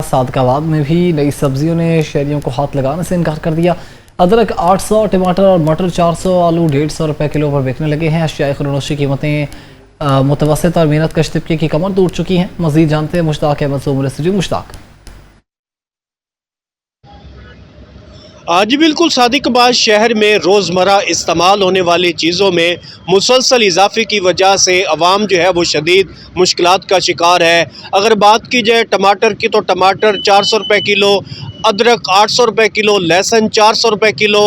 सादकाबाद में भी नई सब्जियों ने शहरियों को हाथ लगाने से इनकार कर दिया। अदरक 800, टमाटर और मटर 400, आलू 150 रुपये किलो पर बिकने लगे हैं। अशिया खुर्दनोश की कीमतें मुतवसत और मेहनत कश तबके की कमर तोड़ चुकी हैं। मजीद जानते हैं मुश्ताक अहमद सोमर से। मुश्ताक, जी बिल्कुल सादिकाबाद शहर में रोज़मर्रा इस्तेमाल होने वाली चीज़ों में मुसलसल इजाफे की वजह से अवाम जो है वो शदीद मुश्किलात का शिकार है। अगर बात की जाए टमाटर की तो टमाटर 400 रुपये किलो, अदरक 800 रुपये किलो, लहसुन 400 रुपये किलो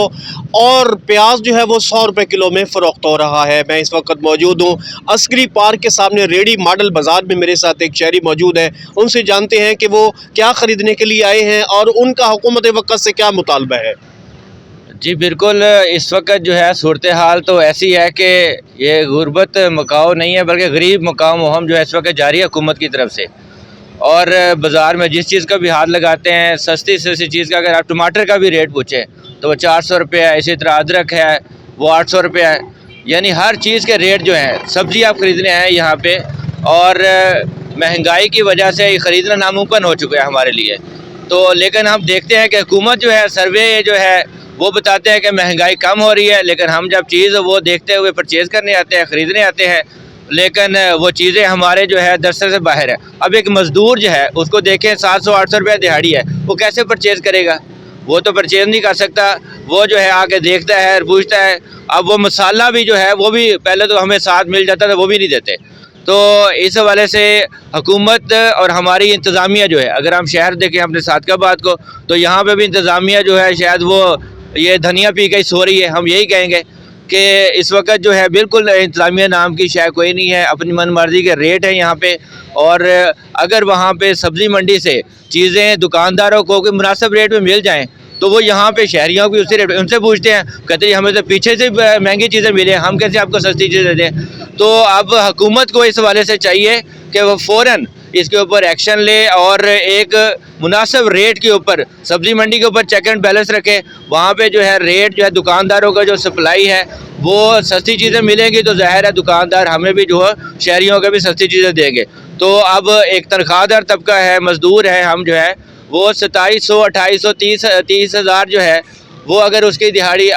और प्याज जो है वो 100 रुपये किलो में फ़रोख्त हो रहा है। मैं इस वक्त मौजूद हूँ अस्करी पार्क के सामने रेडी मॉडल बाज़ार में। मेरे साथ एक शहरी मौजूद है, उनसे जानते हैं कि वो क्या ख़रीदने के लिए आए हैं और उनका हुकूमत वक्त से क्या मुतालबा है। जी बिल्कुल, इस वक्त जो है सूरत हाल तो ऐसी है कि ये गुर्बत मकाओ नहीं है बल्कि गरीब मकाओ मुहिम जो है इस वक्त जारी है हुकूमत की तरफ से। और बाज़ार में जिस चीज़ का भी हाथ लगाते हैं, सस्ती से सस्ती चीज़ का अगर आप टमाटर का भी रेट पूछें तो वो 400 रुपये है। इसी तरह अदरक है वो 800 रुपये है। यानी हर चीज़ के रेट जो हैं, सब्ज़ी आप ख़रीदने हैं यहाँ पे, और महंगाई की वजह से ये ख़रीदना नामुमकिन हो चुका है हमारे लिए। तो लेकिन हम देखते हैं कि हुकूमत जो है सर्वे जो है वो बताते हैं कि महंगाई कम हो रही है, लेकिन हम जब चीज़ वो देखते हुए परचेज़ करने आते हैं, ख़रीदने आते हैं, लेकिन वो चीज़ें हमारे जो है दस्तर से बाहर है। अब एक मज़दूर जो है उसको देखें 700-800 रुपये दिहाड़ी है, वो कैसे परचेज़ करेगा? वो तो परचेज़ नहीं कर सकता। वो जो है आके देखता है और पूछता है। अब वो मसाला भी जो है वो भी पहले तो हमें साथ मिल जाता था, वो भी नहीं देते। तो इस हवाले से हुकूमत और हमारी इंतज़ामिया जो है, अगर हम शहर देखें अपने सादकाबाद को, तो यहाँ पे भी इंतज़ामिया जो है शायद वो ये धनिया पी के सो रही है। हम यही कहेंगे कि इस वक्त जो है बिल्कुल इंतज़ामिया नाम की शायद कोई नहीं है। अपनी मन मर्ज़ी के रेट हैं यहाँ पे। और अगर वहाँ पे सब्ज़ी मंडी से चीज़ें दुकानदारों को मुनासिब रेट में मिल जाएँ तो वो यहाँ पे शहरियों की उसी रेट उनसे पूछते हैं, कहते हैं हमें तो पीछे से महंगी चीज़ें मिले, हम कैसे आपको सस्ती चीज़ें दें। तो अब हुकूमत को इस हवाले से चाहिए कि वो फ़ौरन इसके ऊपर एक्शन ले और एक मुनासिब रेट के ऊपर सब्ज़ी मंडी के ऊपर चेक एंड बैलेंस रखे। वहाँ पे जो है रेट जो है दुकानदारों का जो सप्लाई है वो सस्ती चीज़ें मिलेंगी तो ज़ाहिर है दुकानदार हमें भी जो है शहरियों को भी सस्ती चीज़ें देंगे। तो अब एक तनख्वाहदार तबका है, मज़दूर है, हम जो है वो 2700, 2800, 30 हज़ार जो है वो अगर उसकी दिहाड़ी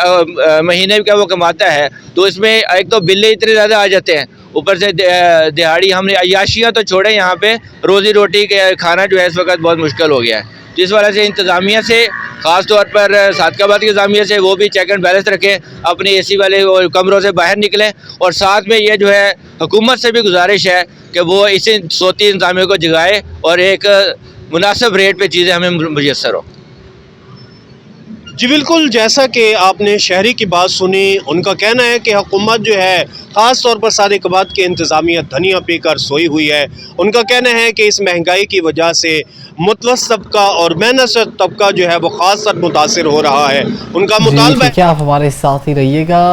महीने का वो कमाता है तो इसमें एक तो बिल्ले इतने ज़्यादा आ जाते हैं, ऊपर से दिहाड़ी। हमने अय्याशियाँ तो छोड़े, यहाँ पे रोज़ी रोटी के खाना जो है इस वक्त बहुत मुश्किल हो गया है। तो इस वजह से इंतज़ामिया से, ख़ास तौर पर सादकाबाद की इंतज़ामिया से, वो भी चेक एंड बैलेंस रखें, अपने एसी वाले कमरों से बाहर निकलें। और साथ में ये जो है हुकूमत से भी गुजारिश है कि वो इसी सोती इंतज़ामिया को जगाए और एक मुनासिब रेट पे चीज़ें हमें मुयस्सर हो। जी बिल्कुल, जैसा कि आपने शहरी की बात सुनी, उनका कहना है कि हुकूमत जो है ख़ास तौर पर सादिकाबाद की इंतज़ामिया धनिया पीकर सोई हुई है। उनका कहना है कि इस महंगाई की वजह से मुतवस्सित तबका और मेहनत तबका जो है वो ख़ास तौर मुतासिर हो रहा है। उनका मुतालबा क्या आप हमारे साथ ही रहिएगा।